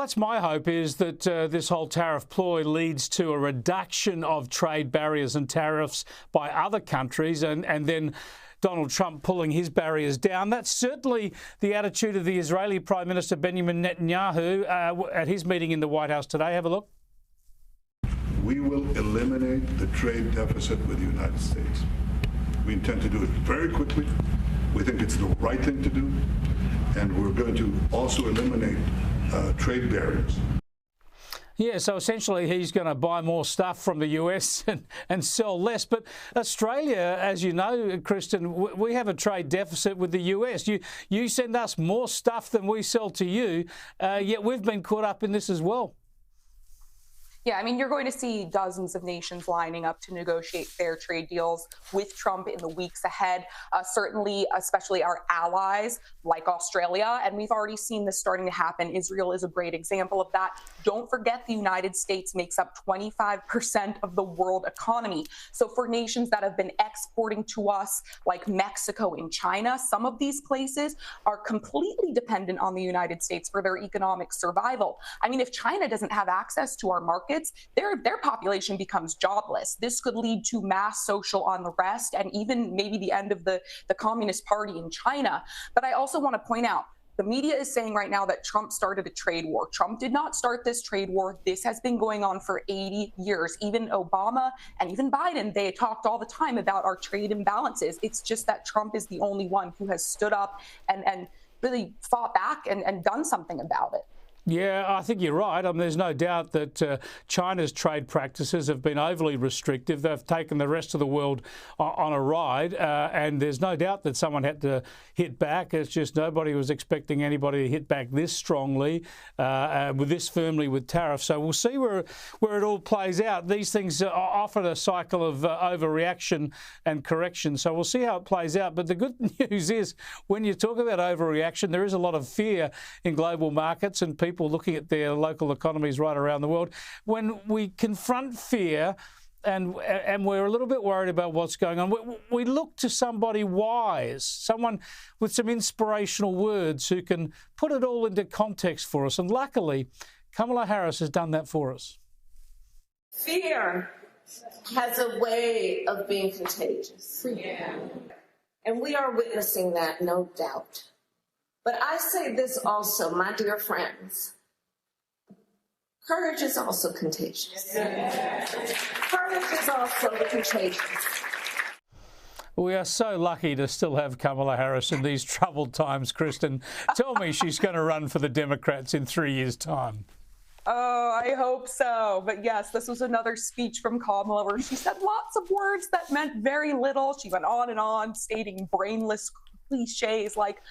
that's my hope, is that this whole tariff ploy leads to a reduction of trade barriers and tariffs by other countries, and then Donald Trump pulling his barriers down. That's certainly the attitude of the Israeli Prime Minister Benjamin Netanyahu at his meeting in the White House today. Have a look. We will eliminate the trade deficit with the United States. We intend to do it very quickly. We think it's the right thing to do. And we're going to also eliminate trade barriers. Yeah, so essentially he's going to buy more stuff from the US and sell less. But Australia, as you know, Kristin, we have a trade deficit with the US. You send us more stuff than we sell to you, yet we've been caught up in this as well. Yeah, I mean, you're going to see dozens of nations lining up to negotiate fair trade deals with Trump in the weeks ahead, certainly, especially our allies like Australia. And we've already seen this starting to happen. Israel is a great example of that. Don't forget, the United States makes up 25% of the world economy. So for nations that have been exporting to us, like Mexico and China, some of these places are completely dependent on the United States for their economic survival. I mean, if China doesn't have access to our markets, their population becomes jobless. This could lead to mass social unrest and even maybe the end of the Communist Party in China. But I also want to point out, the media is saying right now that Trump started a trade war. Trump did not start this trade war. This has been going on for 80 years. Even Obama and even Biden, they talked all the time about our trade imbalances. It's just that Trump is the only one who has stood up and really fought back and done something about it. Yeah, I think you're right. I mean, there's no doubt that China's trade practices have been overly restrictive. They've taken the rest of the world on a ride, and there's no doubt that someone had to hit back. It's just nobody was expecting anybody to hit back this strongly, with this firmly with tariffs. So we'll see where it all plays out. These things are often a cycle of overreaction and correction. So we'll see how it plays out. But the good news is, when you talk about overreaction, there is a lot of fear in global markets and people looking at their local economies right around the world. When we confront fear and we're a little bit worried about what's going on, we look to somebody wise, someone with some inspirational words who can put it all into context for us. And luckily, Kamala Harris has done that for us. Fear has a way of being contagious. Yeah. And we are witnessing that, no doubt. But I say this also, my dear friends, courage is also contagious. Courage is also contagious. We are so lucky to still have Kamala Harris in these troubled times, Kristin. Tell me she's going to run for the Democrats in 3 years' time. Oh, I hope so. But yes, this was another speech from Kamala where she said lots of words that meant very little. She went on and on, stating brainless cliches like,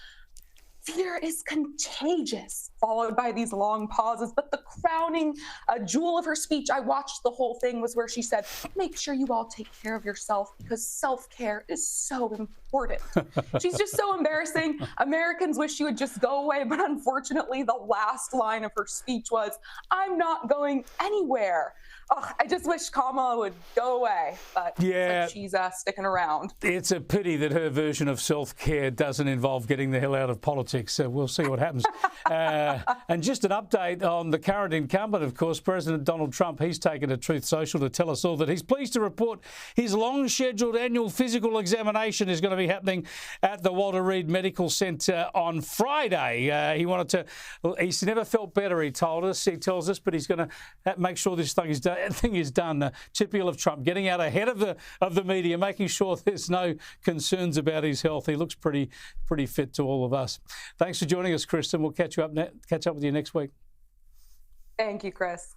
fear is contagious, followed by these long pauses. But the crowning jewel of her speech, I watched the whole thing, was where she said, make sure you all take care of yourself because self-care is so important. She's just so embarrassing. Americans wish she would just go away. But unfortunately, the last line of her speech was, I'm not going anywhere. Oh, I just wish Kamala would go away, but yeah, like she's sticking around. It's a pity that her version of self-care doesn't involve getting the hell out of politics. So we'll see what happens. And just an update on the current incumbent, of course, President Donald Trump. He's taken to Truth Social to tell us all that he's pleased to report his long-scheduled annual physical examination is going to be happening at the Walter Reed Medical Centre on Friday. He's never felt better, he tells us, but he's going to make sure this thing is done. Typical of Trump, getting out ahead of the media, making sure there's no concerns about his health. He looks pretty fit to all of us. Thanks for joining us, Kristin. We'll catch up with you next week. Thank you, Chris.